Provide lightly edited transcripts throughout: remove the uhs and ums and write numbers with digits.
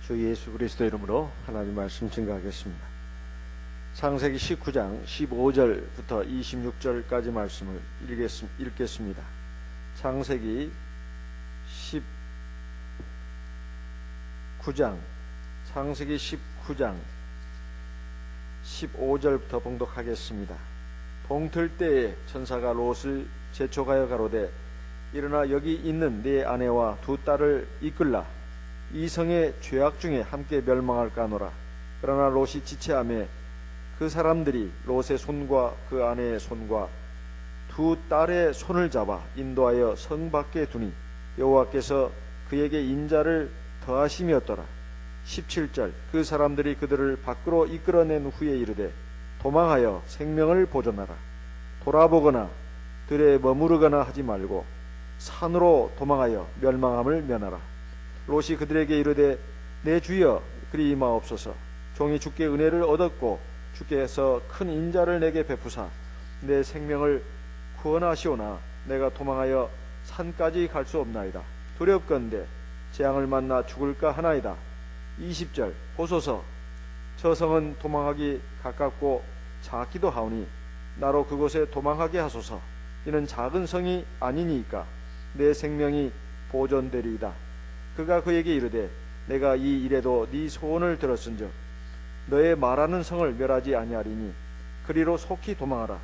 주 예수 그리스도 이름으로 하나님 말씀 증거하겠습니다. 창세기 19장 15절부터 26절까지 말씀을 읽겠습니다. 창세기 19장 15절부터 봉독하겠습니다. 동틀 때에 천사가 롯을 재촉하여 가로되 일어나 여기 있는 네 아내와 두 딸을 이끌라. 이 성의 죄악 중에 함께 멸망할까 하노라. 그러나 롯이 지체하며 그 사람들이 롯의 손과 그 아내의 손과 두 딸의 손을 잡아 인도하여 성 밖에 두니 여호와께서 그에게 인자를 더하심이었더라. 17절 그 사람들이 그들을 밖으로 이끌어낸 후에 이르되 도망하여 생명을 보존하라. 돌아보거나 들에 머무르거나 하지 말고 산으로 도망하여 멸망함을 면하라. 롯이 그들에게 이르되 내 주여 그리 임하옵소서. 종이 주께 은혜를 얻었고 주께서 큰 인자를 내게 베푸사 내 생명을 구원하시오나 내가 도망하여 산까지 갈 수 없나이다. 두렵건대 재앙을 만나 죽을까 하나이다. 20절 보소서 저 성은 도망하기 가깝고 작기도 하오니 나로 그곳에 도망하게 하소서. 이는 작은 성이 아니니까 내 생명이 보존되리이다. 그가 그에게 이르되 내가 이 일에도 네 소원을 들었은즉 너의 말하는 성을 멸하지 아니하리니 그리로 속히 도망하라.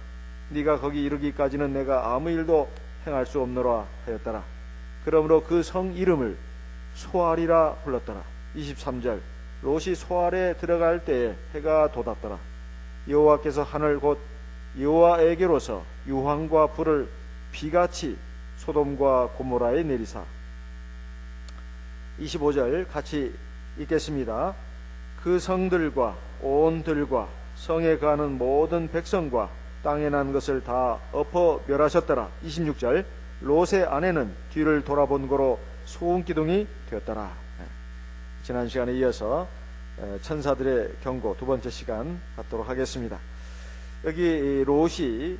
네가 거기 이르기까지는 내가 아무 일도 행할 수 없노라 하였더라. 그러므로 그 성 이름을 소알이라 불렀더라. 23절 롯이 소알에 들어갈 때에 해가 돋았더라. 여호와께서 하늘 곧 여호와에게로서 유황과 불을 비같이 소돔과 고모라에 내리사. 25절 같이 읽겠습니다. 그 성들과 온 들과 성에 거하는 모든 백성과 땅에 난 것을 다 엎어 멸하셨더라. 26절 롯의 아내는 뒤를 돌아본 거로 소음기둥이 되었더라. 지난 시간에 이어서 천사들의 경고 두 번째 시간 갖도록 하겠습니다. 여기 롯이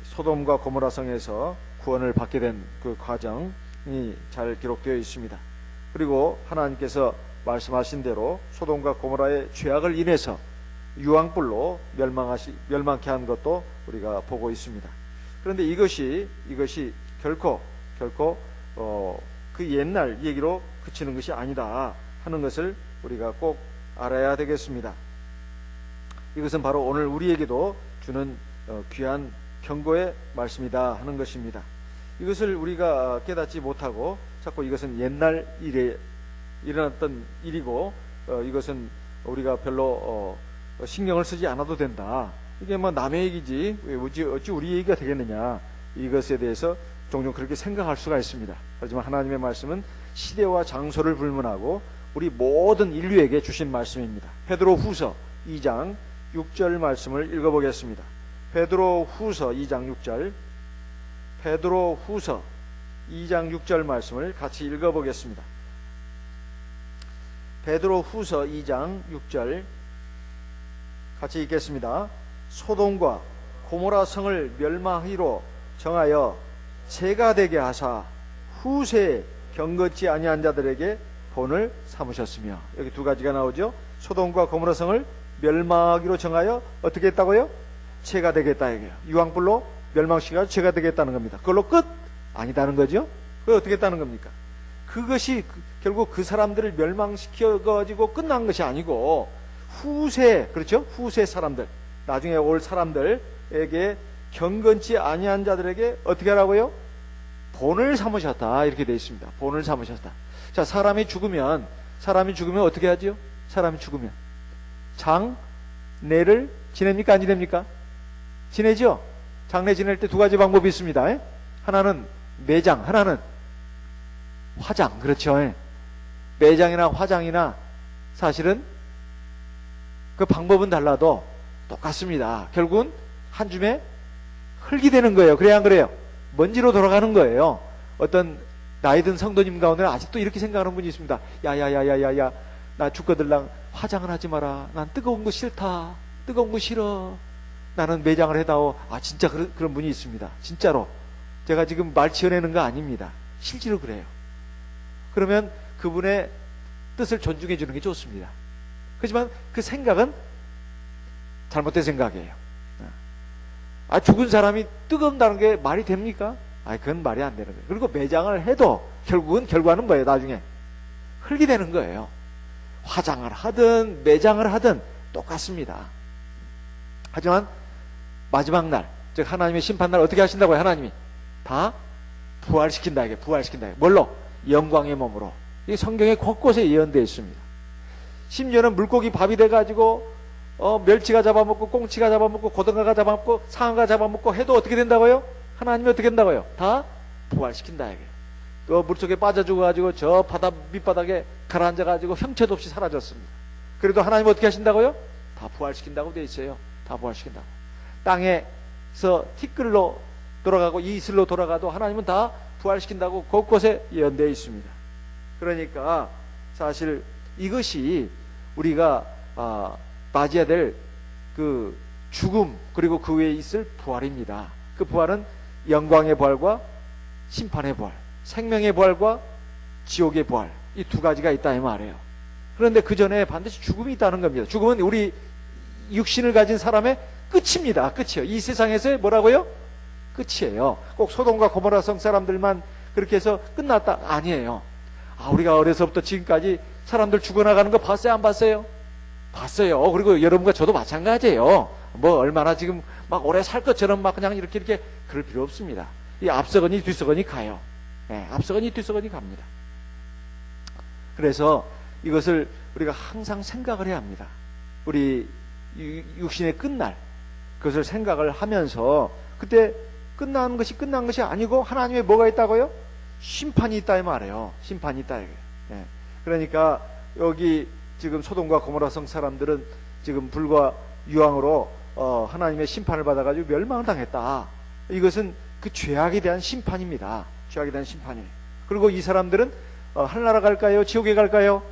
소돔과 고모라 성에서 구원을 받게 된 그 과정이 잘 기록되어 있습니다. 그리고 하나님께서 말씀하신 대로 소돔과 고모라의 죄악을 인해서 유황불로 멸망케 한 것도 우리가 보고 있습니다. 그런데 이것이 결코 그 옛날 얘기로 그치는 것이 아니다 하는 것을 우리가 꼭 알아야 되겠습니다. 이것은 바로 오늘 우리에게도 주는 귀한 경고의 말씀이다 하는 것입니다. 이것을 우리가 깨닫지 못하고 자꾸 이것은 옛날 일에 일어났던 일이고 이것은 우리가 별로 신경을 쓰지 않아도 된다. 이게 뭐 남의 얘기지 어찌 우리 얘기가 되겠느냐. 이것에 대해서 종종 그렇게 생각할 수가 있습니다. 하지만 하나님의 말씀은 시대와 장소를 불문하고 우리 모든 인류에게 주신 말씀입니다. 베드로후서 2장 6절 말씀을 읽어보겠습니다. 베드로후서 2장 6절 베드로후서 2장 6절 말씀을 같이 읽어보겠습니다. 베드로후서 2장 6절 같이 읽겠습니다. 소돔과 고모라 성을 멸망하기로 정하여 재가 되게 하사 후세에 경건치 아니한 자들에게 본을 삼으셨으며. 여기 두 가지가 나오죠. 소돔과 고모라 성을 멸망하기로 정하여 어떻게 했다고요? 재가 되겠다 이게요. 유황불로 멸망시켜서 죄가 되겠다는 겁니다. 그걸로 끝? 아니다는 거죠. 그걸 어떻게 했다는 겁니까? 그것이 결국 그 사람들을 멸망시켜가지고 끝난 것이 아니고 후세, 그렇죠? 후세 사람들, 나중에 올 사람들에게 경건치 아니한 자들에게 어떻게 하라고요? 본을 삼으셨다 이렇게 되어 있습니다. 본을 삼으셨다. 자, 사람이 죽으면 어떻게 하죠? 사람이 죽으면 장례를 지냅니까? 안 지냅니까? 지내죠? 장례 지낼 때 두 가지 방법이 있습니다. 하나는 매장, 하나는 화장. 그렇죠? 매장이나 화장이나 사실은 그 방법은 달라도 똑같습니다. 결국은 한 줌에 흙이 되는 거예요. 그래야 안 그래요? 먼지로 돌아가는 거예요. 어떤 나이 든 성도님 가운데 아직도 이렇게 생각하는 분이 있습니다. 야야야야야야, 나 죽거들랑 화장을 하지 마라. 난 뜨거운 거 싫다. 뜨거운 거 싫어. 나는 매장을 해다오. 진짜 그런 분이 있습니다. 진짜로. 제가 지금 말 지어내는 거 아닙니다. 실제로 그래요. 그러면 그분의 뜻을 존중해 주는 게 좋습니다. 그렇지만 그 생각은 잘못된 생각이에요. 죽은 사람이 뜨거운다는 게 말이 됩니까? 그건 말이 안 되는 거예요. 그리고 매장을 해도 결과는 뭐예요? 나중에 흙이 되는 거예요. 화장을 하든 매장을 하든 똑같습니다. 하지만 마지막 날, 즉 하나님의 심판날 어떻게 하신다고요? 하나님이 다 부활시킨다. 이게 부활시킨다. 뭘로? 영광의 몸으로. 이 성경에 곳곳에 예언되어 있습니다. 심지어는 물고기 밥이 돼가지고 멸치가 잡아먹고 꽁치가 잡아먹고 고등어가 잡아먹고 상어가 잡아먹고 해도 어떻게 된다고요? 하나님이 어떻게 된다고요? 다 부활시킨다. 이게. 또 물속에 빠져 죽어가지고 저 바다 밑바닥에 가라앉아가지고 형체도 없이 사라졌습니다. 그래도 하나님 어떻게 하신다고요? 다 부활시킨다고 되어 있어요. 다 부활시킨다고. 땅에서 티끌로 돌아가고 이슬로 돌아가도 하나님은 다 부활시킨다고 곳곳에 예언되어 있습니다. 그러니까 사실 이것이 우리가 맞이해야 될 그 죽음 그리고 그 외에 있을 부활입니다. 그 부활은 영광의 부활과 심판의 부활, 생명의 부활과 지옥의 부활, 이 두 가지가 있다 이 말이에요. 그런데 그 전에 반드시 죽음이 있다는 겁니다. 죽음은 우리 육신을 가진 사람의 끝입니다. 끝이에요. 이 세상에서의 뭐라고요? 끝이에요. 꼭 소돔과 고모라 성 사람들만 그렇게 해서 끝났다 아니에요. 우리가 어려서부터 지금까지 사람들 죽어나가는 거 봤어요? 안 봤어요? 봤어요. 그리고 여러분과 저도 마찬가지예요. 뭐 얼마나 지금 막 오래 살 것처럼 막 그냥 이렇게 그럴 필요 없습니다. 이 앞서거니 뒤서거니 가요. 앞서거니 뒤서거니 갑니다. 그래서 이것을 우리가 항상 생각을 해야 합니다. 우리 육신의 끝날 그것을 생각을 하면서 그때 끝난 것이 아니고 하나님의 뭐가 있다고요? 심판이 있다 이 말이에요. 심판이 있다 이게. 그러니까 여기 지금 소돔과 고모라 성 사람들은 지금 불과 유황으로 하나님의 심판을 받아가지고 멸망을 당했다. 이것은 그 죄악에 대한 심판입니다. 죄악에 대한 심판이에요. 그리고 이 사람들은 하늘나라 갈까요? 지옥에 갈까요?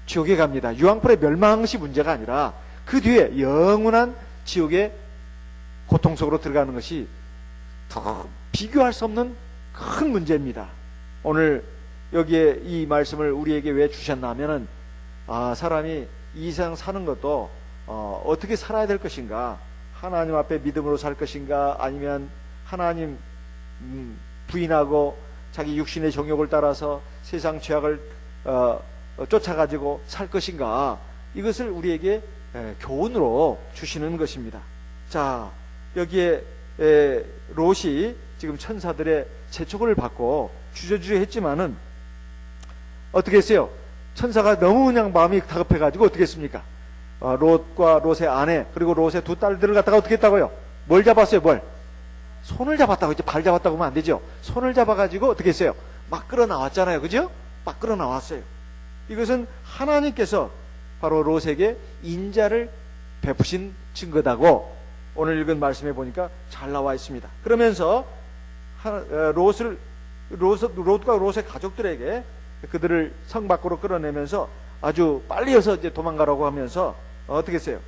지옥에 갑니다. 유황불에 멸망한 것이 문제가 아니라 그 뒤에 영원한 지옥의 고통 속으로 들어가는 것이 더 비교할 수 없는 큰 문제입니다. 오늘 여기에 이 말씀을 우리에게 왜 주셨나 하면은 사람이 이 세상 사는 것도 어떻게 살아야 될 것인가, 하나님 앞에 믿음으로 살 것인가, 아니면 하나님 부인하고 자기 육신의 정욕을 따라서 세상 죄악을 쫓아가지고 살 것인가, 이것을 우리에게 교훈으로 주시는 것입니다. 자, 여기에 롯이 지금 천사들의 재촉을 받고 주저주저 했지만은 어떻게 했어요? 천사가 너무 그냥 마음이 다급해가지고 어떻게 했습니까? 롯과 롯의 아내 그리고 롯의 두 딸들을 갖다가 어떻게 했다고요? 뭘 잡았어요? 뭘? 손을 잡았다고. 이제 발 잡았다고 하면 안 되죠. 손을 잡아가지고 어떻게 했어요? 막 끌어 나왔잖아요. 그죠? 막 끌어 나왔어요. 이것은 하나님께서 바로 롯에게 인자를 베푸신 증거다고 오늘 읽은 말씀에 보니까 잘 나와 있습니다. 그러면서 롯과 롯의 가족들에게 그들을 성 밖으로 끌어내면서 아주 빨리 해서 이제 도망가라고 하면서 어떻게 했어요?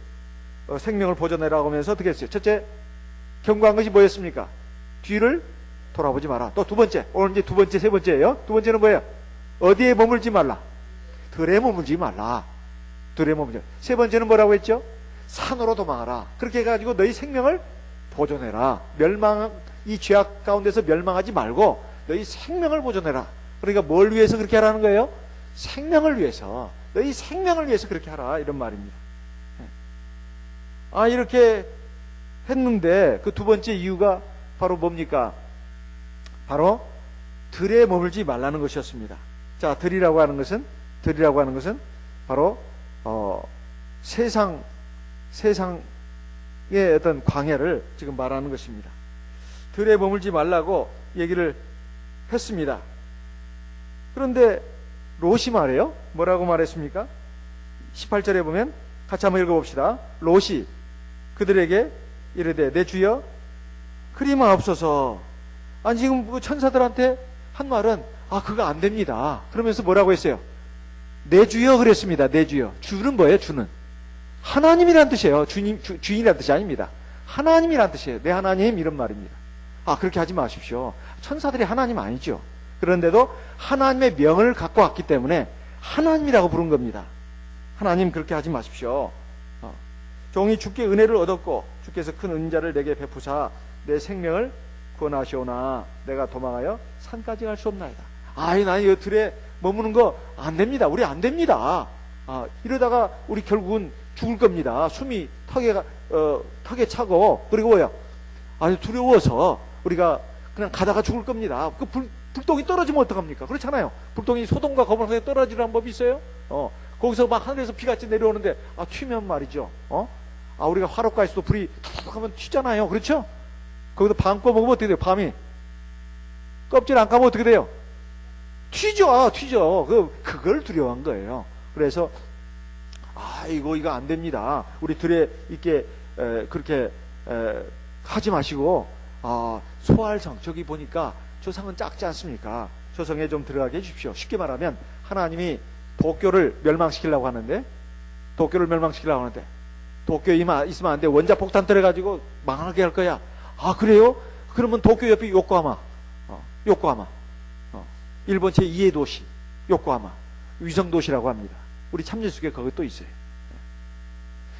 생명을 보존해라고 하면서 어떻게 했어요? 첫째, 경고한 것이 뭐였습니까? 뒤를 돌아보지 마라. 또 두 번째, 오늘 이제 두 번째, 세 번째예요. 두 번째는 뭐예요? 어디에 머물지 말라. 들에 머물지 말라. 들에 머물지. 세 번째는 뭐라고 했죠? 산으로 도망하라. 그렇게 해가지고 너희 생명을 보존해라. 이 죄악 가운데서 멸망하지 말고 너희 생명을 보존해라. 그러니까 뭘 위해서 그렇게 하라는 거예요? 생명을 위해서. 너희 생명을 위해서 그렇게 하라. 이런 말입니다. 이렇게 했는데 그 두 번째 이유가 바로 뭡니까? 바로 들에 머물지 말라는 것이었습니다. 자, 들이라고 하는 것은 바로 세상의 어떤 광야를 지금 말하는 것입니다. 들에 머물지 말라고 얘기를 했습니다. 그런데 롯이 말해요. 뭐라고 말했습니까? 18절에 보면 같이 한번 읽어봅시다. 롯이 그들에게 이르되 내 주여 그리 마옵소서. 지금 그 천사들한테 한 말은 그거 안 됩니다. 그러면서 뭐라고 했어요? 내 주여 그랬습니다. 내 주여. 주는 뭐예요? 주는 하나님이란 뜻이에요. 주인이란 뜻이 아닙니다. 하나님이란 뜻이에요. 내 하나님 이런 말입니다. 그렇게 하지 마십시오. 천사들이 하나님 아니죠. 그런데도 하나님의 명을 갖고 왔기 때문에 하나님이라고 부른 겁니다. 하나님 그렇게 하지 마십시오. 종이 주께 은혜를 얻었고 주께서 큰 은자를 내게 베푸사 내 생명을 구원하시오나 내가 도망하여 산까지 갈 수 없나이다. 아이, 나 이 들에 머무는 거 안 됩니다. 우리 안 됩니다. 이러다가 우리 결국은 죽을 겁니다. 숨이 턱에 차고, 그리고 뭐야? 아주 두려워서 우리가 그냥 가다가 죽을 겁니다. 그 불똥이 떨어지면 어떡합니까? 그렇잖아요. 불똥이 소돔과 고모라에 떨어지라는 법이 있어요. 거기서 막 하늘에서 비같이 내려오는데, 튀면 말이죠. 우리가 화롯가에서도 불이 툭 하면 튀잖아요. 그렇죠? 거기서 밤 꺼먹으면 어떻게 돼요? 밤이 껍질 안 까면 어떻게 돼요? 튀죠. 그걸 두려워한 거예요. 그래서 이거 안 됩니다. 우리 들에 있게 그렇게 하지 마시고 소알성, 저기 보니까 조상은 작지 않습니까? 조성에 좀 들어가게 해주십시오. 쉽게 말하면 하나님이 도쿄를 멸망시키려고 하는데 도쿄에 있으면 안 돼. 원자폭탄 떨어가지고 망하게 할 거야. 그래요? 그러면 도쿄 옆에 요코하마. 일본 제2의 도시 요코하마 위성도시라고 합니다. 우리 참여숙에 거기 또 있어요.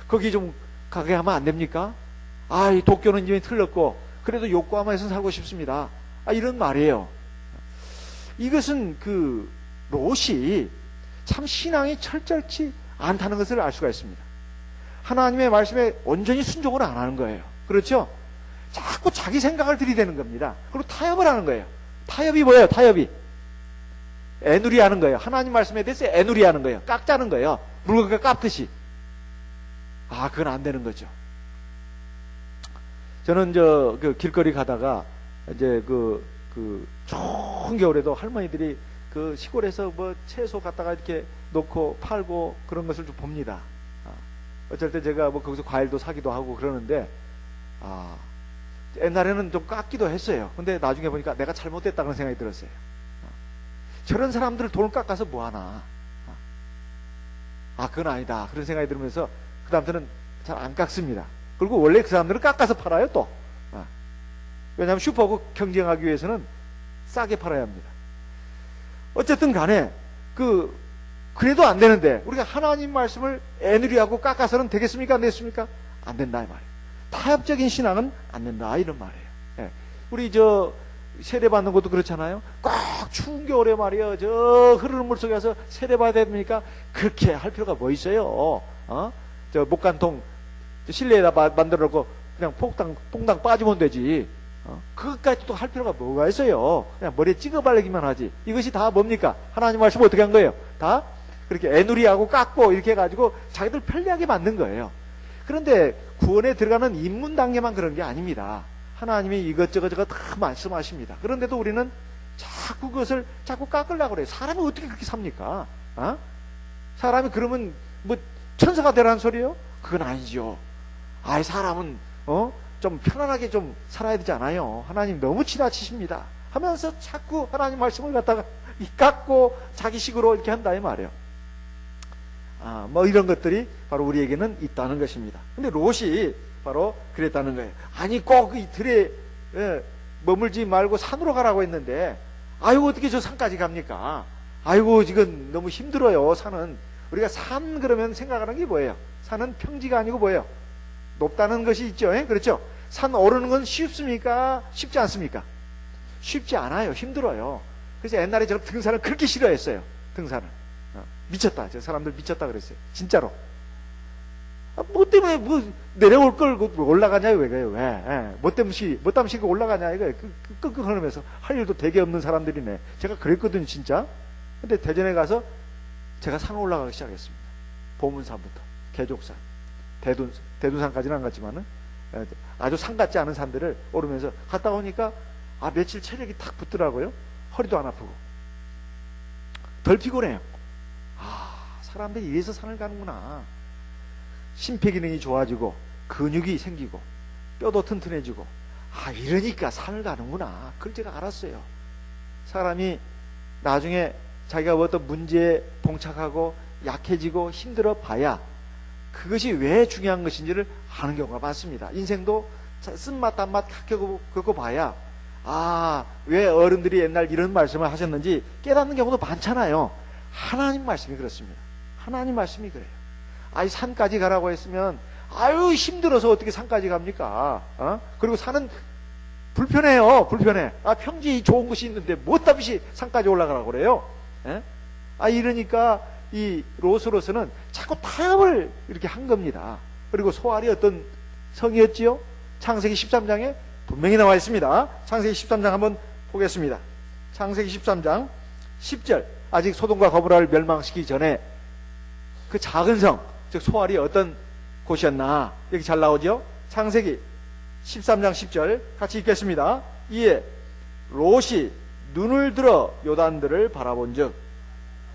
거기 좀 가게 하면 안 됩니까? 이 도쿄는 이미 틀렸고 그래도 요코하마에서 살고 싶습니다. 이런 말이에요. 이것은 롯이 참 신앙이 철저치 않다는 것을 알 수가 있습니다. 하나님의 말씀에 온전히 순종을 안 하는 거예요. 그렇죠? 자꾸 자기 생각을 들이대는 겁니다. 그리고 타협을 하는 거예요. 타협이 뭐예요? 타협이 애누리 하는 거예요. 하나님 말씀에 대해서 애누리 하는 거예요. 깎자는 거예요. 물건을 깎듯이. 그건 안 되는 거죠. 저는 길거리 가다가 이제 좋은 겨울에도 할머니들이 시골에서 채소 갖다가 이렇게 놓고 팔고 그런 것을 좀 봅니다. 어쩔 때 제가 거기서 과일도 사기도 하고 그러는데, 옛날에는 좀 깎기도 했어요. 근데 나중에 보니까 내가 잘못됐다 그런 생각이 들었어요. 저런 사람들을 돈을 깎아서 뭐하나. 그건 아니다. 그런 생각이 들면서 그 다음부터는 잘 안 깎습니다. 그리고 원래 그 사람들은 깎아서 팔아요 또. 왜냐하면 슈퍼하고 경쟁하기 위해서는 싸게 팔아야 합니다. 어쨌든 간에 그래도 안 되는데 우리가 하나님 말씀을 애누리하고 깎아서는 되겠습니까? 안 되겠습니까? 안 된다 이 말이에요. 타협적인 신앙은 안 된다 이런 말이에요. 우리 세례받는 것도 그렇잖아요. 꼭 추운 겨울에 말이에요. 흐르는 물 속에 가서 세례받아야 됩니까? 그렇게 할 필요가 뭐 있어요? 목간통 실내에다 만들어 놓고 그냥 퐁당 빠지면 되지. 그것까지 또 할 필요가 뭐가 있어요? 그냥 머리에 찍어 바르기만 하지. 이것이 다 뭡니까? 하나님 말씀 어떻게 한 거예요? 다 그렇게 애누리하고 깎고 이렇게 해가지고 자기들 편리하게 만든 거예요. 그런데 구원에 들어가는 입문 단계만 그런 게 아닙니다. 하나님이 이것저것 다 말씀하십니다. 그런데도 우리는 자꾸 그것을 자꾸 깎으려고 그래요. 사람이 어떻게 그렇게 삽니까? 사람이 그러면 천사가 되라는 소리예요? 그건 아니죠. 사람은 좀 편안하게 좀 살아야 되지 않아요? 하나님 너무 지나치십니다 하면서 자꾸 하나님 말씀을 갖다가 깎고 자기식으로 이렇게 한다 이 말이에요. 이런 것들이 바로 우리에게는 있다는 것입니다. 근데 롯이 바로 그랬다는 거예요. 꼭 이 들에 머물지 말고 산으로 가라고 했는데 어떻게 저 산까지 갑니까? 지금 너무 힘들어요. 산은 우리가 산 그러면 생각하는 게 뭐예요? 산은 평지가 아니고 뭐예요? 높다는 것이 있죠. 그렇죠? 산 오르는 건 쉽습니까? 쉽지 않습니까? 쉽지 않아요. 힘들어요. 그래서 옛날에 저는 등산을 그렇게 싫어했어요. 등산을. 미쳤다. 저 사람들 미쳤다 그랬어요. 진짜로. 뭐 때문에 내려올 걸 올라가냐 이거예요. 왜? 뭐 때문에 올라가냐 이거예요. 끙끙 흐르면서 할 일도 되게 없는 사람들이네. 제가 그랬거든요, 진짜. 근데 대전에 가서 제가 산 올라가기 시작했습니다. 보문산부터 개족산, 대둔산까지는 안 갔지만은 아주 산 같지 않은 산들을 오르면서 갔다 오니까 며칠 체력이 탁 붙더라고요. 허리도 안 아프고 덜 피곤해요. 사람들이 이래서 산을 가는구나. 심폐기능이 좋아지고 근육이 생기고 뼈도 튼튼해지고 이러니까 산을 가는구나. 그걸 제가 알았어요. 사람이 나중에 자기가 어떤 문제에 봉착하고 약해지고 힘들어 봐야 그것이 왜 중요한 것인지를 아는 경우가 많습니다. 인생도 쓴맛 단맛 겪고 봐야 왜 어른들이 옛날 이런 말씀을 하셨는지 깨닫는 경우도 많잖아요. 하나님 말씀이 그렇습니다. 하나님 말씀이 그래요. 아이 산까지 가라고 했으면 아유 힘들어서 어떻게 산까지 갑니까? 그리고 산은 불편해요. 불편해. 평지 좋은 곳이 있는데 뭐 답이 산까지 올라가라고 그래요? 예? 이러니까 이 롯으로서는 자꾸 타협을 이렇게 한 겁니다. 그리고 소알이 어떤 성이었지요? 창세기 13장에 분명히 나와 있습니다. 창세기 13장 한번 보겠습니다. 창세기 13장 10절. 아직 소돔과 고모라를 멸망시키기 전에 그 작은 성, 즉 소알이 어떤 곳이었나 여기 잘 나오죠? 창세기 13장 10절 같이 읽겠습니다. 이에 롯이 눈을 들어 요단들을 바라본즉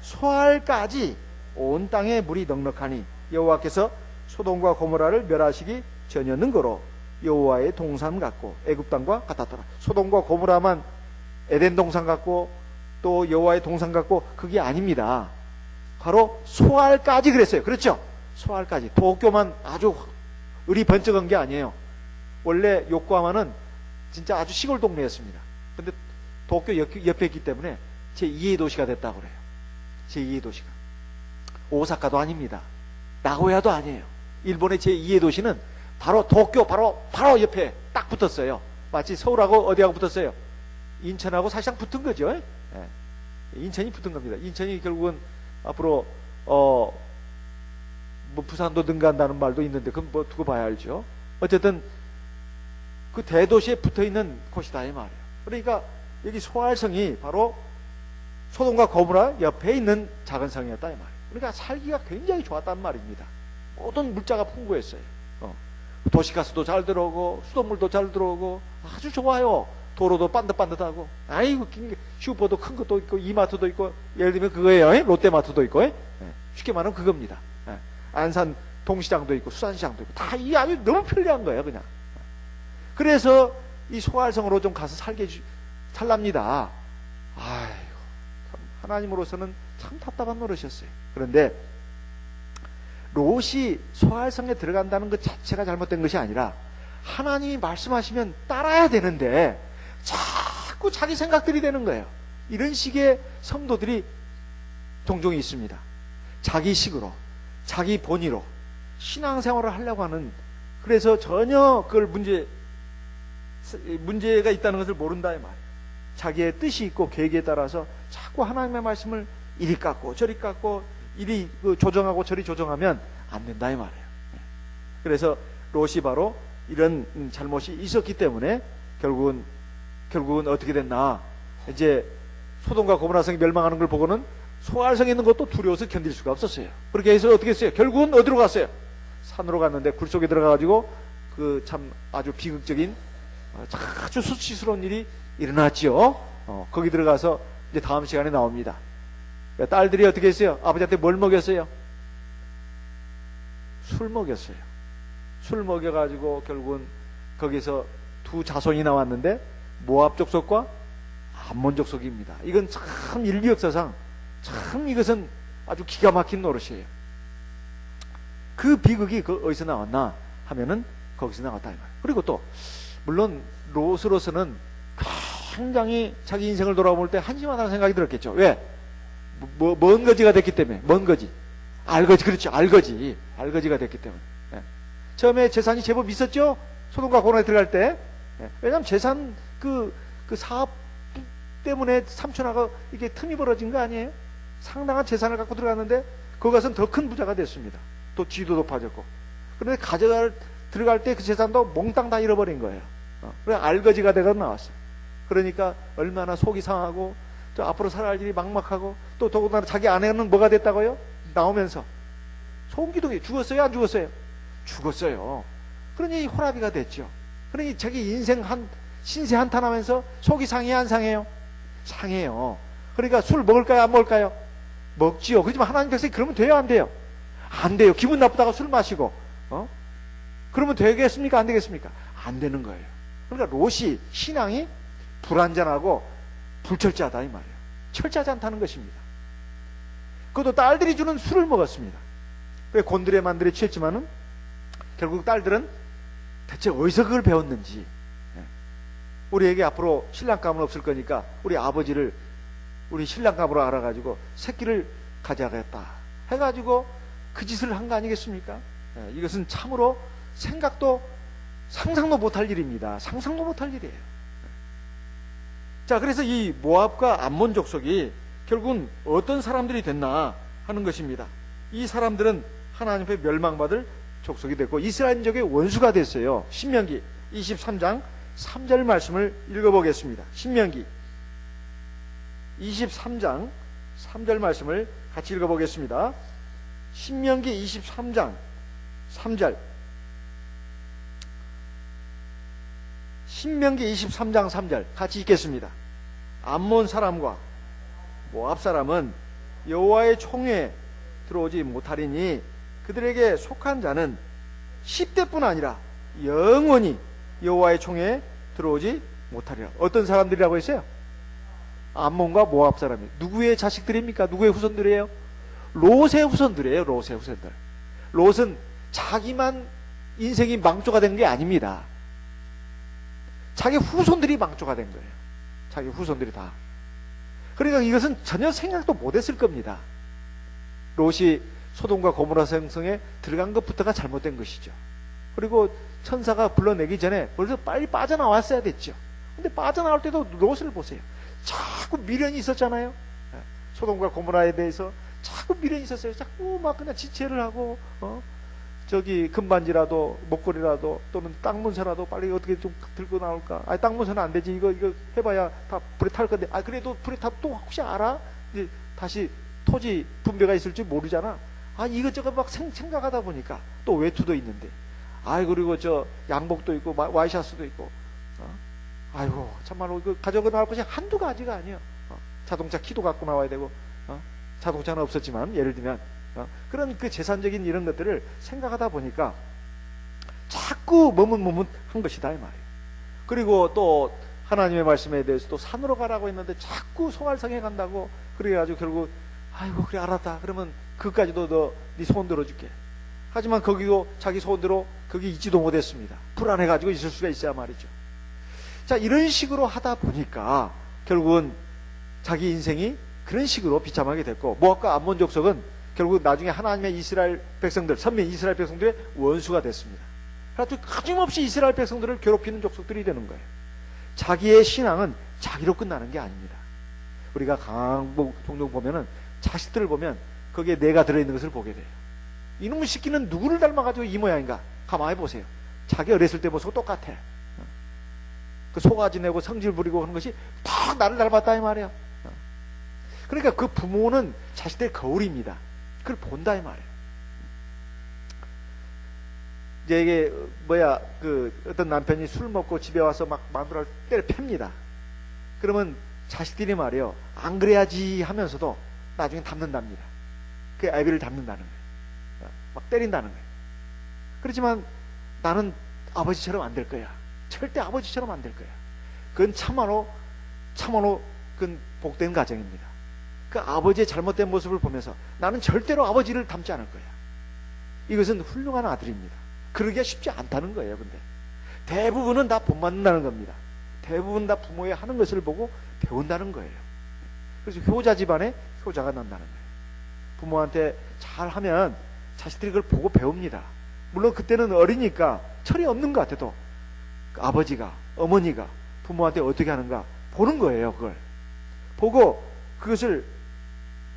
소알까지 온 땅에 물이 넉넉하니 여호와께서 소돔과 고모라를 멸하시기 전이었는거로 여호와의 동산 같고 애굽 땅과 같았더라. 소돔과 고모라만 에덴 동산 같고 또 여호와의 동산 같고 그게 아닙니다. 바로 소알까지 그랬어요. 그렇죠? 소알까지. 도쿄만 아주 을이 번쩍한 게 아니에요. 원래 요코하마는 진짜 아주 시골 동네였습니다. 근데 도쿄 옆에 있기 때문에 제2의 도시가 됐다고 그래요. 제2의 도시가. 오사카도 아닙니다. 나고야도 아니에요. 일본의 제2의 도시는 바로 도쿄 바로 옆에 딱 붙었어요. 마치 서울하고 어디하고 붙었어요? 인천하고 사실상 붙은 거죠. 예. 인천이 붙은 겁니다. 인천이 결국은 앞으로 뭐 부산도 능가한다는 말도 있는데 그건 뭐 두고 봐야 알죠. 어쨌든 그 대도시에 붙어있는 곳이다 이 말이에요. 그러니까 여기 소알성이 바로 소돔과 고모라 옆에 있는 작은 성이었다 이 말이에요. 그러니까 살기가 굉장히 좋았단 말입니다. 모든 물자가 풍부했어요. 도시가스도 잘 들어오고 수돗물도 잘 들어오고 아주 좋아요. 도로도 반듯반듯하고 아이고 슈퍼도 큰 것도 있고 이마트도 있고 예를 들면 그거예요. 롯데마트도 있고 쉽게 말하면 그겁니다. 안산 동시장도 있고 수산시장도 있고 다 이 아주 너무 편리한 거예요 그냥. 그래서 이 소알성으로 좀 가서 살랍니다. 아이고 참 하나님으로서는 참 답답한 노릇이었어요. 그런데 롯이 소알성에 들어간다는 것 자체가 잘못된 것이 아니라 하나님이 말씀하시면 따라야 되는데 자꾸 자기 생각들이 되는 거예요. 이런 식의 성도들이 종종 있습니다. 자기 식으로 자기 본의로 신앙생활을 하려고 하는, 그래서 전혀 그걸 문제가 있다는 것을 모른다 이 말이에요. 자기의 뜻이 있고 계획에 따라서 자꾸 하나님의 말씀을 이리 깎고 저리 깎고 이리 조정하고 저리 조정하면 안 된다 이 말이에요. 그래서 롯이 바로 이런 잘못이 있었기 때문에 결국은 어떻게 됐나, 이제 소돔과 고모라 성이 멸망하는 걸 보고는 소알성에 있는 것도 두려워서 견딜 수가 없었어요. 그렇게 해서 어떻게 했어요? 결국은 어디로 갔어요? 산으로 갔는데 굴 속에 들어가가지고 그 참 아주 비극적인 아주 수치스러운 일이 일어났지요. 거기 들어가서 이제 다음 시간에 나옵니다. 딸들이 어떻게 했어요? 아버지한테 뭘 먹였어요? 술 먹였어요. 술 먹여가지고 결국은 거기서 두 자손이 나왔는데 모압 족속과 암몬 족속입니다. 이건 참 인류 역사상 참 이것은 아주 기가 막힌 노릇이에요. 그 비극이 어디서 나왔나 하면은 거기서 나왔다 이 말이에요. 그리고 또 물론 롯으로서는 굉장히 자기 인생을 돌아볼 때 한심하다는 생각이 들었겠죠. 왜? 먼 거지가 됐기 때문에. 먼 거지. 알거지. 그렇죠. 알거지가 됐기 때문에. 예. 처음에 재산이 제법 있었죠. 소돔과 고모라에 들어갈 때. 예. 왜냐하면 재산 그 사업 때문에 삼촌하고 이게 틈이 벌어진 거 아니에요? 상당한 재산을 갖고 들어갔는데 거기 가서는 더 큰 부자가 됐습니다. 또 지위도 높아졌고. 그런데 들어갈 때 그 재산도 몽땅 다 잃어버린 거예요. 그래 알거지가 되고 나왔어요. 그러니까 얼마나 속이 상하고 또 앞으로 살아갈 일이 막막하고 또 더군다나 자기 아내는 뭐가 됐다고요? 나오면서 소음기둥이 죽었어요? 안 죽었어요? 죽었어요. 그러니 호라비가 됐죠. 그러니 자기 인생 신세 한탄하면서 속이 상해요? 안 상해요? 상해요. 그러니까 술 먹을까요? 안 먹을까요? 먹지요. 그렇지만 하나님 백성이 그러면 돼요? 안 돼요? 안 돼요. 기분 나쁘다가 술 마시고 그러면 되겠습니까? 안 되겠습니까? 안 되는 거예요. 그러니까 롯이 신앙이 불완전하고 불철저하다 이 말이에요. 철저하지 않다는 것입니다. 그것도 딸들이 주는 술을 먹었습니다. 그래 곤드레 만드레 취했지만은 결국 딸들은 대체 어디서 그걸 배웠는지, 우리에게 앞으로 신랑감은 없을 거니까 우리 아버지를 우리 신랑감으로 알아가지고 새끼를 가져가겠다 해가지고 그 짓을 한 거 아니겠습니까? 이것은 참으로 생각도 상상도 못할 일입니다. 상상도 못할 일이에요. 자, 그래서 이 모압과 암몬 족속이 결국은 어떤 사람들이 됐나 하는 것입니다. 이 사람들은 하나님 앞에 멸망받을 족속이 됐고 이스라엘족의 원수가 됐어요. 신명기 23장 3절 말씀을 읽어보겠습니다. 신명기 23장 3절 말씀을 같이 읽어보겠습니다. 신명기 23장 3절. 신명기 23장 3절 같이 읽겠습니다. 암몬 사람과 모압 사람은 여호와의 총회에 들어오지 못하리니 그들에게 속한 자는 10대뿐 아니라 영원히 여호와의 총회에 들어오지 못하리라. 어떤 사람들이라고 했어요? 암몬과 모압 사람이. 누구의 자식들입니까? 누구의 후손들이에요? 롯의 후손들이에요. 롯의 후손들. 롯은 자기만 인생이 망조가 된 게 아닙니다. 자기 후손들이 망조가 된 거예요. 자기 후손들이 다. 그러니까 이것은 전혀 생각도 못했을 겁니다. 롯이 소돔과 고모라 성성에 들어간 것부터가 잘못된 것이죠. 그리고 천사가 불러내기 전에 벌써 빨리 빠져나왔어야 됐죠. 근데 빠져나올 때도 롯을 보세요. 자꾸 미련이 있었잖아요. 소돔과 고모라에 대해서 자꾸 미련이 있었어요. 자꾸 막 그냥 지체를 하고 저기 금반지라도 목걸이라도 또는 땅문서라도 빨리 어떻게 좀 들고 나올까. 아니 땅문서는 안 되지. 이거 해봐야 다 불에 탈 건데. 아 그래도 불에 타면 또 혹시 알아? 이제 다시 토지 분배가 있을지 모르잖아. 아 이것저것 막 생각하다 보니까 또 외투도 있는데. 아이 그리고 저 양복도 있고 와이셔츠도 있고. 아이고 참말로 이거 가져가 나올 것이 한두 가지가 아니야. 자동차 키도 갖고 나와야 되고. 자동차는 없었지만 예를 들면 그런 그 재산적인 이런 것들을 생각하다 보니까 자꾸 머뭇머뭇한 것이다 이 말이에요. 그리고 또 하나님의 말씀에 대해서 또 산으로 가라고 했는데 자꾸 송알성에 간다고 그래가지고 결국 아이고 그래 알았다 그러면 그까지도 너 네 소원 들어줄게. 하지만 거기도 자기 소원대로 거기 있지도 못했습니다. 불안해가지고 있을 수가 있어야 말이죠. 자 이런 식으로 하다 보니까 결국은 자기 인생이 그런 식으로 비참하게 됐고 모압과 암몬 족속은 결국 나중에 하나님의 이스라엘 백성들, 선민 이스라엘 백성들의 원수가 됐습니다. 그래서 끊임없이 이스라엘 백성들을 괴롭히는 족속들이 되는 거예요. 자기의 신앙은 자기로 끝나는 게 아닙니다. 우리가 강북 종종 보면은 자식들을 보면 거기에 내가 들어있는 것을 보게 돼요. 이놈의 새끼는 누구를 닮아가지고 이 모양인가? 가만히 보세요. 자기 어렸을 때 모습과 똑같아. 그 속아지 내고 성질 부리고 하는 것이 딱 나를 닮았다 이 말이야. 그러니까 그 부모는 자식들의 거울입니다. 그걸 본다 이 말이에요. 이제 이게 그 어떤 남편이 술 먹고 집에 와서 막 마누라를 때려 팹니다. 그러면 자식들이 말이에요. 안 그래야지 하면서도 나중에 닮는답니다. 그 아이비를 닮는다는 거예요. 막 때린다는 거예요. 그렇지만 나는 아버지처럼 안 될 거야. 절대 아버지처럼 안 될 거야. 그건 참으로 그건 복된 가정입니다. 그 아버지의 잘못된 모습을 보면서 나는 절대로 아버지를 닮지 않을 거야. 이것은 훌륭한 아들입니다. 그러기가 쉽지 않다는 거예요. 근데 대부분은 다 본받는다는 겁니다. 대부분 다 부모의 하는 것을 보고 배운다는 거예요. 그래서 효자 집안에 효자가 난다는 거예요. 부모한테 잘하면 자식들이 그걸 보고 배웁니다. 물론 그때는 어리니까 철이 없는 것 같아도 아버지가 어머니가 부모한테 어떻게 하는가 보는 거예요. 그걸 보고 그것을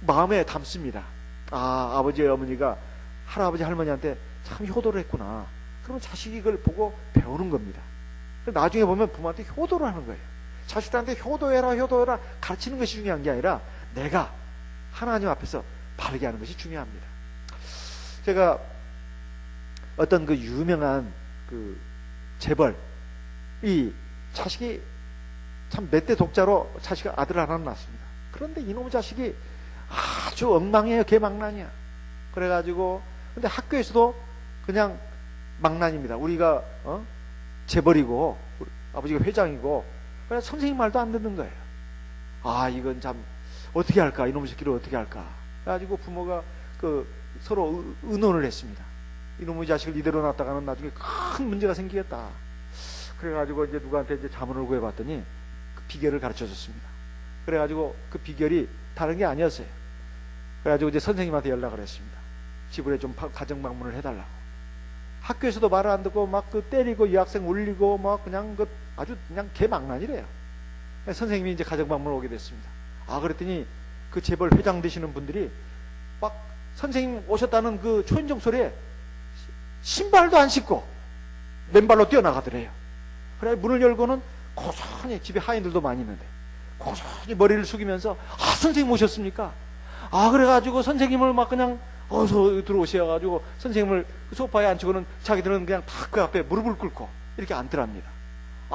마음에 담습니다. 아 아버지 어머니가 할아버지 할머니한테 참 효도를 했구나. 그러면 자식이 그걸 보고 배우는 겁니다. 나중에 보면 부모한테 효도를 하는 거예요. 자식들한테 효도해라 가르치는 것이 중요한 게 아니라 내가 하나님 앞에서 바르게 하는 것이 중요합니다. 제가 어떤 그 유명한 그 재벌이 자식이 참 몇 대 독자로 자식 아들 하나 낳았습니다. 그런데 이놈의 자식이 아주 엉망이에요. 개망난이야. 그래가지고 근데 학교에서도 그냥 망난입니다. 우리가 재벌이고 아버지가 회장이고 그냥 선생님 말도 안 듣는 거예요. 아 이건 참 어떻게 할까 이놈의 새끼를 어떻게 할까. 그래가지고 부모가 그 서로 의논을 했습니다. 이놈의 자식을 이대로 놨다가는 나중에 큰 문제가 생기겠다. 그래가지고 이제 누구한테 이제 자문을 구해봤더니 그 비결을 가르쳐줬습니다. 그래가지고 그 비결이 다른 게 아니었어요. 그래가지고 이제 선생님한테 연락을 했습니다. 집으로 좀 가정 방문을 해달라고. 학교에서도 말을 안 듣고 막 그 때리고 여학생 울리고 막 그냥 그 아주 그냥 개망난이래요. 선생님이 이제 가정 방문을 오게 됐습니다. 그랬더니 그 재벌 회장 되시는 분들이 막 선생님 오셨다는 그 초인종 소리에 신발도 안 신고 맨발로 뛰어나가더래요. 그래 문을 열고는 고스란히, 집에 하인들도 많이 있는데 고스란히 머리를 숙이면서 선생님 오셨습니까? 그래가지고 선생님을 막 그냥 어서 들어오셔가지고 선생님을 그 소파에 앉히고는 자기들은 그냥 다 그 앞에 무릎을 꿇고 이렇게 앉더랍니다.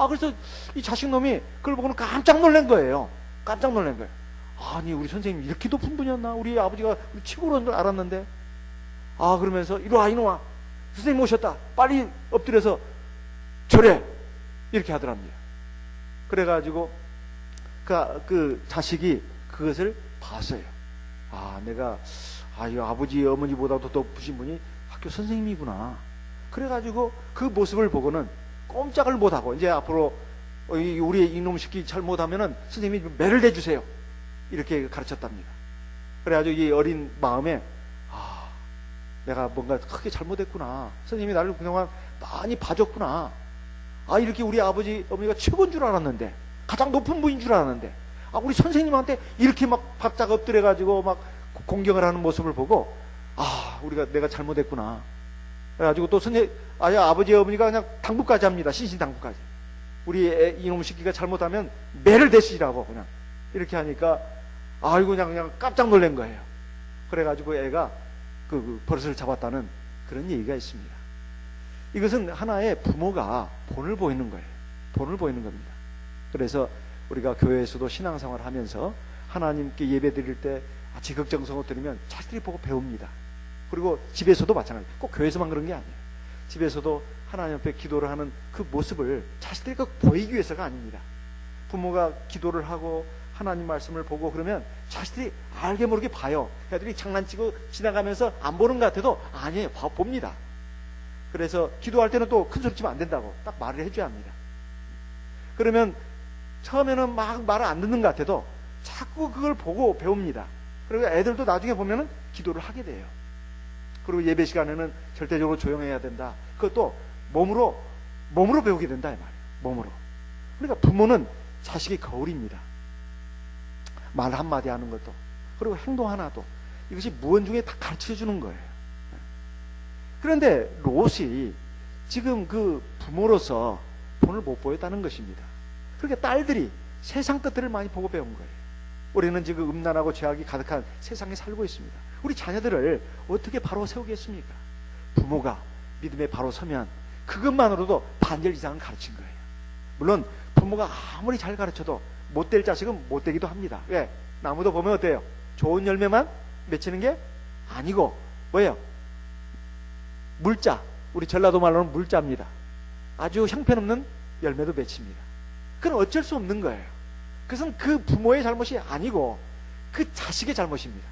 그래서 이 자식놈이 그걸 보고는 깜짝 놀란 거예요. 깜짝 놀란 거예요. 아니 우리 선생님 이렇게 높은 분이었나? 우리 아버지가 우리 치고 그런 줄 알았는데. 그러면서 이리와 이놈아, 선생님 오셨다, 빨리 엎드려서 절해, 이렇게 하더랍니다. 그래가지고 그 자식이 그것을 봤어요. 내가 이 아버지 어머니보다도 더 높으신 분이 학교 선생님이구나. 그래가지고 그 모습을 보고는 꼼짝을 못하고, 이제 앞으로 우리 이놈 새끼 잘못하면은 선생님이 매를 내주세요, 이렇게 가르쳤답니다. 그래가지고 이 어린 마음에 내가 뭔가 크게 잘못했구나, 선생님이 나를 그동안 많이 봐줬구나, 이렇게 우리 아버지 어머니가 최고인 줄 알았는데, 가장 높은 분인 줄 알았는데, 우리 선생님한테 이렇게 막 바짝 엎드려가지고 막 공경을 하는 모습을 보고 내가 잘못했구나. 그래가지고 또 아버지 어머니가 그냥 당부까지 합니다. 신신당부까지. 우리 이놈 새끼가 잘못하면 매를 대시라고 그냥 이렇게 하니까 그냥 깜짝 놀란 거예요. 그래가지고 애가 그 버릇을 잡았다는 그런 얘기가 있습니다. 이것은 하나의 부모가 본을 보이는 거예요. 본을 보이는 겁니다. 그래서 우리가 교회에서도 신앙생활을 하면서 하나님께 예배 드릴 때 지극정성으로 드리면 자식들이 보고 배웁니다. 그리고 집에서도 마찬가지. 꼭 교회에서만 그런 게 아니에요. 집에서도 하나님 앞에 기도를 하는 그 모습을 자식들이 꼭 보이기 위해서가 아닙니다. 부모가 기도를 하고 하나님 말씀을 보고 그러면 자식들이 알게 모르게 봐요. 애들이 장난치고 지나가면서 안 보는 것 같아도 아니에요, 봅니다. 그래서 기도할 때는 또 큰 소리 치면 안 된다고 딱 말을 해줘야 합니다. 그러면 처음에는 막 말을 안 듣는 것 같아도 자꾸 그걸 보고 배웁니다. 그리고 애들도 나중에 보면은 기도를 하게 돼요. 그리고 예배 시간에는 절대적으로 조용해야 된다. 그것도 몸으로 배우게 된다 이 말이에요. 몸으로. 그러니까 부모는 자식의 거울입니다. 말 한마디 하는 것도, 그리고 행동 하나도, 이것이 무언중에 다 가르쳐 주는 거예요. 그런데 롯이 지금 그 부모로서 본을 못 보였다는 것입니다. 그러니까 딸들이 세상 것들을 많이 보고 배운 거예요. 우리는 지금 음란하고 죄악이 가득한 세상에 살고 있습니다. 우리 자녀들을 어떻게 바로 세우겠습니까? 부모가 믿음에 바로 서면 그것만으로도 반절 이상은 가르친 거예요. 물론 부모가 아무리 잘 가르쳐도 못될 자식은 못되기도 합니다. 왜? 나무도 보면 어때요? 좋은 열매만 맺히는 게 아니고 뭐예요? 물자, 우리 전라도 말로는 물자입니다. 아주 형편없는 열매도 맺힙니다. 그건 어쩔 수 없는 거예요. 그것은 그 부모의 잘못이 아니고 그 자식의 잘못입니다.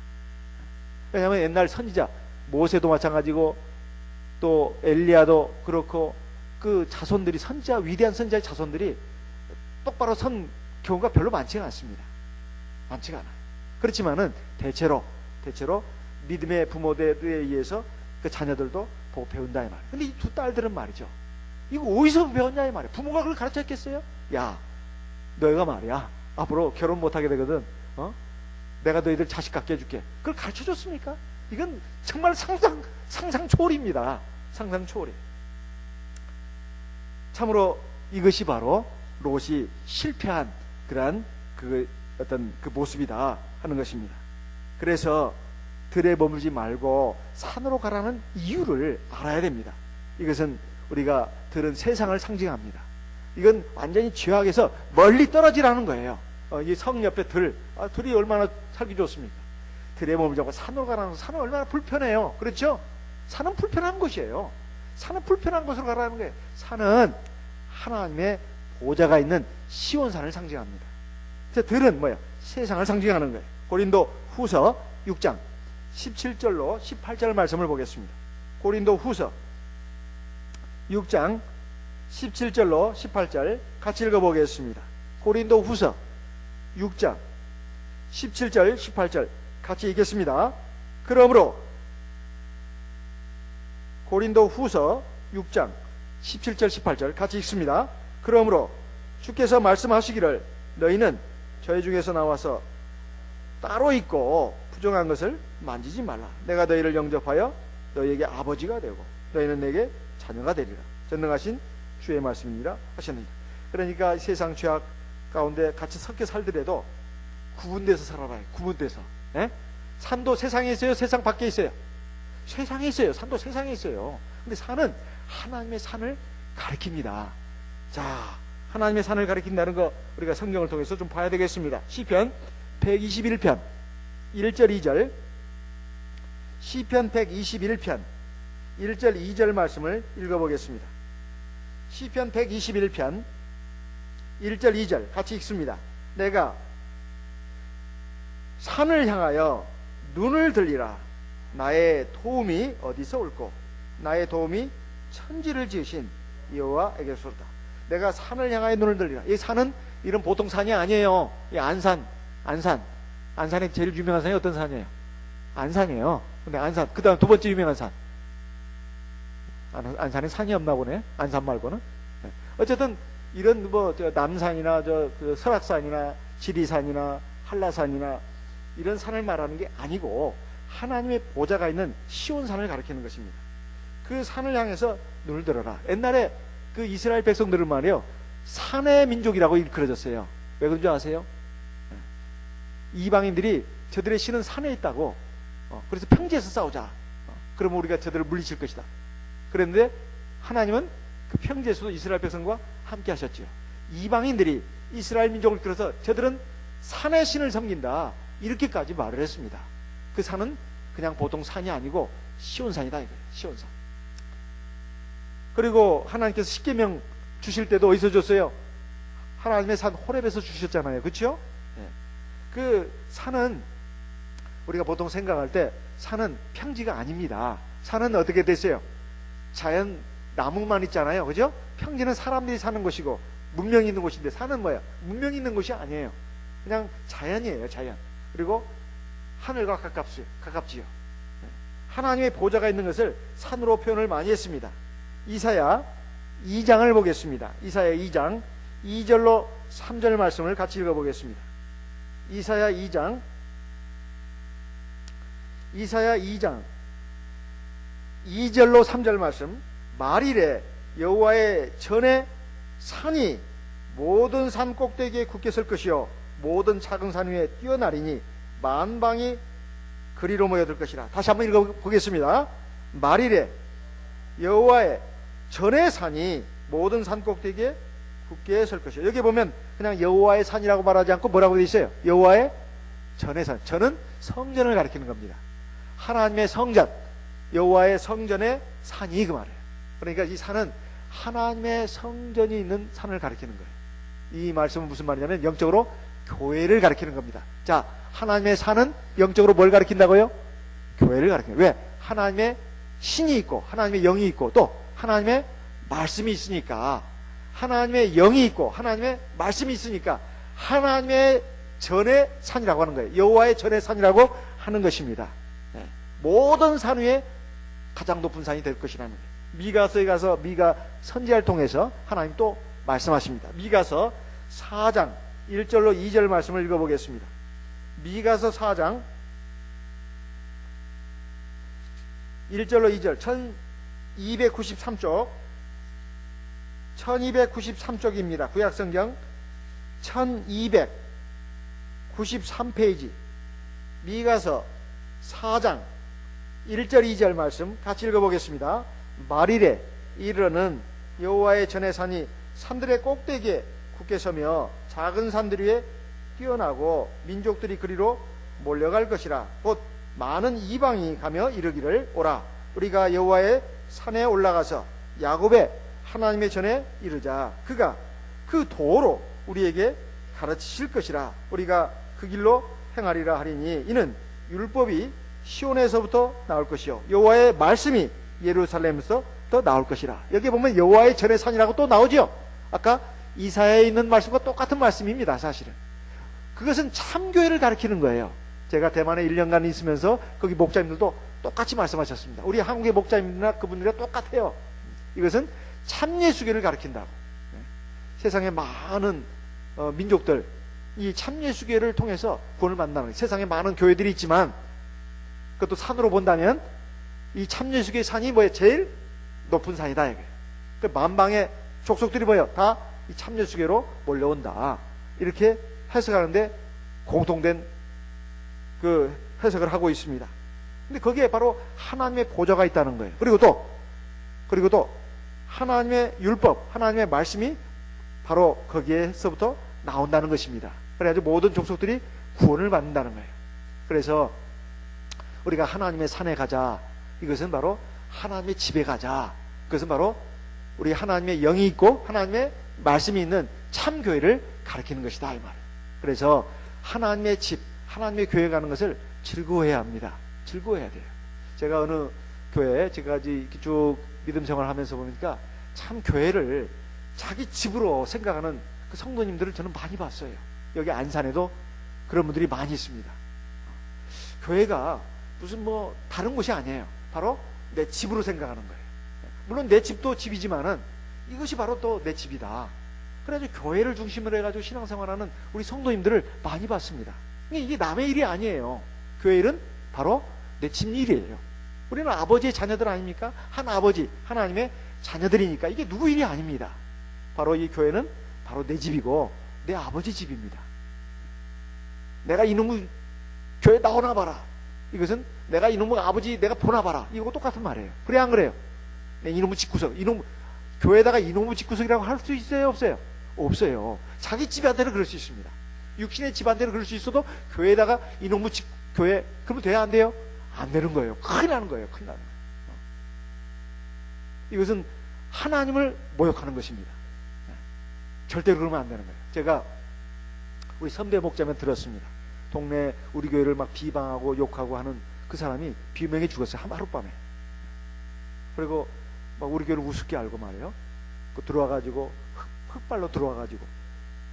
왜냐하면 옛날 선지자 모세도 마찬가지고 또 엘리야도 그렇고 그 자손들이, 선지자, 위대한 선지자의 자손들이 똑바로 선 경우가 별로 많지가 않습니다. 많지가 않아요. 그렇지만은 대체로 믿음의 부모들에 의해서 그 자녀들도 보고 배운다 이 말이에요. 근데 이 두 딸들은 말이죠, 이거 어디서 배웠냐 이 말이에요. 부모가 그걸 가르쳤겠어요? 야, 너희가 말이야 앞으로 결혼 못하게 되거든, 내가 너희들 자식 갖게 해줄게, 그걸 가르쳐줬습니까? 이건 정말 상상 초월입니다. 상상 초월이에요. 참으로 이것이 바로 롯이 실패한 그러한 어떤 그 모습이다 하는 것입니다. 그래서 들에 머물지 말고 산으로 가라는 이유를 알아야 됩니다. 이것은 우리가 들은 세상을 상징합니다. 이건 완전히 죄악에서 멀리 떨어지라는 거예요. 이 성 옆에 들이 얼마나 살기 좋습니까? 들에 머물지 말고 산으로 가라는, 산은 얼마나 불편해요. 그렇죠? 산은 불편한 곳이에요. 산은 불편한 곳으로 가라는 거예요. 산은 하나님의 보좌가 있는 시온산을 상징합니다. 그래서 들은 뭐예요? 세상을 상징하는 거예요. 고린도 후서 6장 17절로 18절 말씀을 보겠습니다. 고린도 후서 6장 17절로 18절 같이 읽어보겠습니다. 고린도 후서 6장 17절 18절 같이 읽겠습니다. 그러므로 고린도 후서 6장 17절 18절 같이 읽습니다. 그러므로 주께서 말씀하시기를 너희는 저희 중에서 나와서 따로 있고 부정한 것을 만지지 말라. 내가 너희를 영접하여 너희에게 아버지가 되고 너희는 내게 자녀가 되리라. 전능하신 주의 말씀이니라 하셨느니라. 그러니까 세상 죄악 가운데 같이 섞여 살더라도 구분돼서 살아봐요. 구분돼서. 예? 산도 세상에 있어요? 세상 밖에 있어요? 세상에 있어요. 산도 세상에 있어요. 근데 산은 하나님의 산을 가리킵니다. 자, 하나님의 산을 가리킨다는 거 우리가 성경을 통해서 좀 봐야 되겠습니다. 시편 121편 1절 2절, 시편 121편 1절 2절 말씀을 읽어보겠습니다. 시편 121편 1절 2절 같이 읽습니다. 내가 산을 향하여 눈을 들리라. 나의 도움이 어디서 올꼬? 나의 도움이 천지를 지으신 여호와에게로소이다. 내가 산을 향하여 눈을 들리라. 이 산은 이런 보통 산이 아니에요. 이 안산에 제일 유명한 산이 어떤 산이에요? 안산이에요. 근데 안산, 그 다음 두 번째 유명한 산. 안산에 산이 없나 보네. 안산 말고는. 어쨌든 이런 남산이나 설악산이나 지리산이나 한라산이나 이런 산을 말하는 게 아니고 하나님의 보좌가 있는 시온산을 가리키는 것입니다. 그 산을 향해서 눈을 들어라. 옛날에 그 이스라엘 백성들은 말이요, 산의 민족이라고 일컬어졌어요. 왜 그런 줄 아세요? 이방인들이 저들의 신은 산에 있다고. 그래서 평지에서 싸우자. 그러면 우리가 저들을 물리칠 것이다. 그런데 하나님은 그 평지에서도 이스라엘 백성과 함께 하셨지요. 이방인들이 이스라엘 민족을 끌어서 저들은 산의 신을 섬긴다. 이렇게까지 말을 했습니다. 그 산은 그냥 보통 산이 아니고 시온산이다 이거예요. 시온산. 그리고 하나님께서 십계명 주실 때도 어디서 줬어요? 하나님의 산 호렙에서 주셨잖아요. 그렇죠? 네. 그 산은 우리가 보통 생각할 때 산은 평지가 아닙니다. 산은 어떻게 됐어요? 자연 나무만 있잖아요. 그죠? 평지는 사람들이 사는 곳이고 문명이 있는 곳인데 산은 뭐야? 문명이 있는 곳이 아니에요. 그냥 자연이에요. 자연. 그리고 하늘과 가깝지요. 하나님의 보좌가 있는 것을 산으로 표현을 많이 했습니다. 이사야 2장을 보겠습니다. 이사야 2장 2절로 3절 말씀을 같이 읽어보겠습니다. 이사야 2장 2절로 3절 말씀. 말이래 여호와의 전에 산이 모든 산 꼭대기에 굳게 설 것이요 모든 작은 산 위에 뛰어나리니 만방이 그리로 모여들 것이라. 다시 한번 읽어보겠습니다. 말이래 여호와의 전의 산이 모든 산 꼭대기에 굳게 설 것이요. 여기 보면 그냥 여호와의 산이라고 말하지 않고 뭐라고 되어 있어요? 여호와의 전의 산. 전은 성전을 가리키는 겁니다. 하나님의 성전, 여호와의 성전의 산이 그 말이에요. 그러니까 이 산은 하나님의 성전이 있는 산을 가리키는 거예요. 이 말씀은 무슨 말이냐면 영적으로 교회를 가리키는 겁니다. 자, 하나님의 산은 영적으로 뭘 가리킨다고요? 교회를 가리키는 거예요. 왜? 하나님의 신이 있고 하나님의 영이 있고 또 하나님의 말씀이 있으니까, 하나님의 영이 있고 하나님의 말씀이 있으니까 하나님의 전의 산이라고 하는 거예요. 여호와의 전의 산이라고 하는 것입니다. 네. 모든 산 위에 가장 높은 산이 될 것이라는 거예요. 미가서에 가서 미가 선지자를 통해서 하나님 또 말씀하십니다. 미가서 4장 1절로 2절 말씀을 읽어보겠습니다. 미가서 4장 1절로 2절 1293쪽입니다. 구약성경 1293페이지 미가서 4장 1절 2절 말씀 같이 읽어보겠습니다. 말이래 이르는 여호와의 전의 산이 산들의 꼭대기에 굳게 서며 작은 산들 위에 뛰어나고 민족들이 그리로 몰려갈 것이라. 곧 많은 이방이 가며 이르기를 오라 우리가 여호와의 산에 올라가서 야곱의 하나님의 전에 이르자. 그가 그 도로 우리에게 가르치실 것이라. 우리가 그 길로 행하리라 하리니 이는 율법이 시온에서부터 나올 것이요 여호와의 말씀이 예루살렘에서 또 나올 것이라. 여기 보면 여호와의 전의 산이라고 또 나오죠. 아까 이사야에 있는 말씀과 똑같은 말씀입니다. 사실은 그것은 참교회를 가리키는 거예요. 제가 대만에 1년간 있으면서 거기 목자님들도 똑같이 말씀하셨습니다. 우리 한국의 목자님들이나 그분들이랑 똑같아요. 이것은 참예수계를 가르친다고. 세상의 많은 민족들, 이 참예수계를 통해서 구원을 만나는 거예요. 세상에 많은 교회들이 있지만 그것도 산으로 본다면 이 참예수계의 산이 뭐예요? 제일 높은 산이다 이거예요. 그 만방의 족속들이 뭐예요? 다 이 참예수계로 몰려온다. 이렇게 해석하는데 공통된 그 해석을 하고 있습니다. 근데 거기에 바로 하나님의 보좌가 있다는 거예요. 그리고 또 하나님의 율법, 하나님의 말씀이 바로 거기에서부터 나온다는 것입니다. 그래가지고 모든 족속들이 구원을 받는다는 거예요. 그래서 우리가 하나님의 산에 가자. 이것은 바로 하나님의 집에 가자. 그것은 바로 우리 하나님의 영이 있고 하나님의 말씀이 있는 참교회를 가리키는 것이다 이 말이에요. 그래서 하나님의 집, 하나님의 교회 가는 것을 즐거워해야 합니다. 즐거워해야 돼요. 제가 어느 교회에 지금까지 쭉 믿음 생활하면서 보니까 참 교회를 자기 집으로 생각하는 그 성도님들을 저는 많이 봤어요. 여기 안산에도 그런 분들이 많이 있습니다. 교회가 무슨 뭐 다른 곳이 아니에요. 바로 내 집으로 생각하는 거예요. 물론 내 집도 집이지만은 이것이 바로 또 내 집이다. 그래가지고 교회를 중심으로 해가지고 신앙생활하는 우리 성도님들을 많이 봤습니다. 이게 남의 일이 아니에요. 교회 일은 바로 내 집 일이에요. 우리는 아버지의 자녀들 아닙니까? 한 아버지, 하나님의 자녀들이니까 이게 누구 일이 아닙니다. 바로 이 교회는 바로 내 집이고 내 아버지 집입니다. 내가 이놈의 교회 나오나 봐라. 이것은 내가 이놈의 아버지 내가 보나 봐라. 이거 똑같은 말이에요. 그래 안 그래요? 이놈의 집구석, 교회에다가 이놈의 집구석이라고 할 수 있어요? 없어요? 없어요. 자기 집한테는 그럴 수 있습니다. 육신의 집한테는 그럴 수 있어도 교회에다가 이놈의 교회 그러면 돼야 안 돼요? 안 되는 거예요. 큰일 나는 거예요. 큰일 나는 거예요. 이것은 하나님을 모욕하는 것입니다. 절대로 그러면 안 되는 거예요. 제가 우리 선배 목자면 들었습니다. 동네 우리 교회를 막 비방하고 욕하고 하는 그 사람이 비명에 죽었어요. 하룻밤에. 그리고 막 우리 교회를 우습게 알고 말이에요. 그 들어와가지고 흙발로 들어와가지고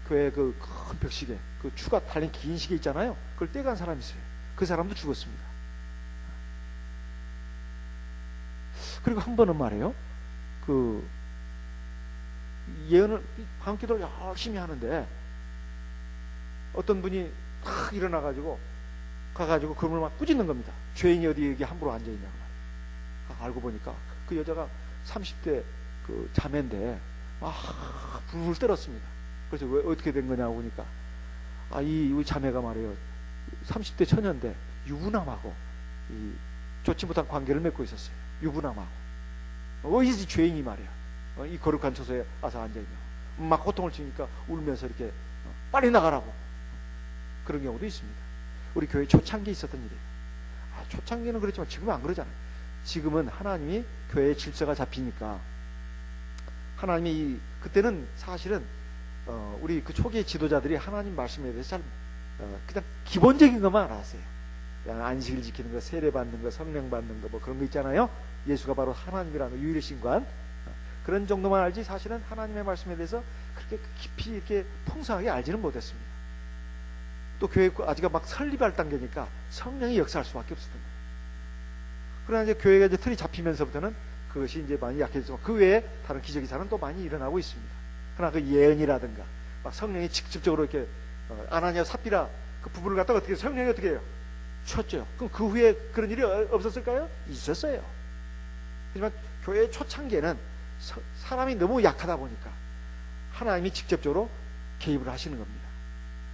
교회 그 큰 벽시계, 그 추가 달린 긴 시계 있잖아요. 그걸 떼간 사람이 있어요. 그 사람도 죽었습니다. 그리고 한 번은 말이에요. 그 예언을 밤기도를 열심히 하는데 어떤 분이 탁 일어나가지고 가가지고 그분을 막 꾸짖는 겁니다. 죄인이 어디 여기 함부로 앉아있냐고 말이에요. 알고 보니까 그 여자가 30대 그 자매인데 불을 떨었습니다. 그래서 왜 어떻게 된 거냐고 보니까 이 자매가 말이에요. 30대 처녀인데 유부남하고 이 좋지 못한 관계를 맺고 있었어요. 유부남하고. 이 죄인이 말이야. 이 거룩한 처소에 와서 앉아있냐. 막 고통을 치니까 울면서 이렇게 빨리 나가라고. 그런 경우도 있습니다. 우리 교회 초창기에 있었던 일이에요. 초창기는 그렇지만 지금은 안 그러잖아요. 지금은 하나님이 교회의 질서가 잡히니까 하나님이 그때는 사실은 우리 그 초기의 지도자들이 하나님 말씀에 대해서 잘 그냥 기본적인 것만 알았어요. 안식일 지키는 거, 세례 받는 거, 성령 받는 거 뭐 그런 거 있잖아요. 예수가 바로 하나님이라는 유일신 관 그런 정도만 알지 사실은 하나님의 말씀에 대해서 그렇게 깊이 이렇게 풍성하게 알지는 못했습니다. 또 교회 아직 막 설립할 단계니까 성령이 역사할 수밖에 없었던 거예요. 그러나 이제 교회가 이제 틀이 잡히면서부터는 그것이 이제 많이 약해지고 그 외에 다른 기저귀사는 또 많이 일어나고 있습니다. 그러나 그 예언이라든가 막 성령이 직접적으로 이렇게 아나니아 삽비라 그 부부를 갖다가 어떻게 성령이 어떻게 해요? 쳤죠. 그럼 그 후에 그런 일이 없었을까요? 있었어요. 하지만 교회의 초창기에는 사람이 너무 약하다 보니까 하나님이 직접적으로 개입을 하시는 겁니다.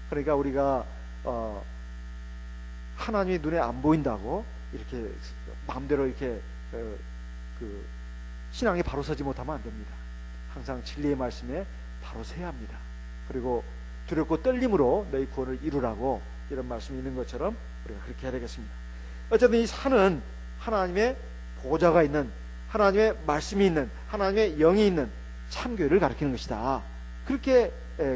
그러니까 우리가 하나님의 눈에 안 보인다고 이렇게 마음대로 이렇게 그 신앙에 바로 서지 못하면 안 됩니다. 항상 진리의 말씀에 바로 서야 합니다. 그리고 두렵고 떨림으로 너희 구원을 이루라고 이런 말씀이 있는 것처럼 우리가 그렇게 해야 되겠습니다. 어쨌든 이 산은 하나님의 보좌가 있는 하나님의 말씀이 있는 하나님의 영이 있는 참교회를 가리키는 것이다. 그렇게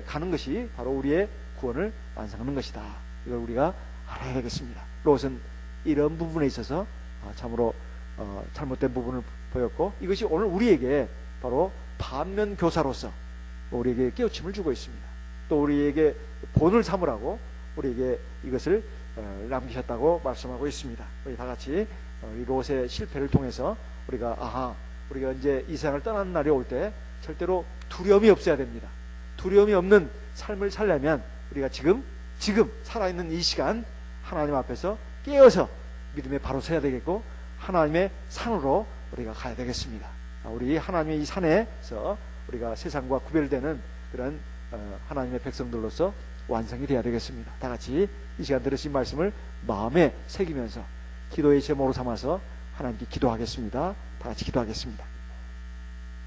가는 것이 바로 우리의 구원을 완성하는 것이다. 이걸 우리가 알아야 되겠습니다. 롯은 이런 부분에 있어서 참으로 잘못된 부분을 보였고 이것이 오늘 우리에게 바로 반면 교사로서 우리에게 깨우침을 주고 있습니다. 또 우리에게 본을 삼으라고 우리에게 이것을 남기셨다고 말씀하고 있습니다. 우리 다 같이 이 롯의 실패를 통해서 우리가 이제 이 세상을 떠나는 날이 올 때 절대로 두려움이 없어야 됩니다. 두려움이 없는 삶을 살려면 우리가 지금 살아있는 이 시간 하나님 앞에서 깨어서 믿음에 바로 서야 되겠고, 하나님의 산으로 우리가 가야 되겠습니다. 우리 하나님의 이 산에서 우리가 세상과 구별되는 그런 하나님의 백성들로서 완성이 되어야 되겠습니다. 다 같이 이 시간 들으신 말씀을 마음에 새기면서 기도의 제목으로 삼아서 하나님께 기도하겠습니다. 다 같이 기도하겠습니다.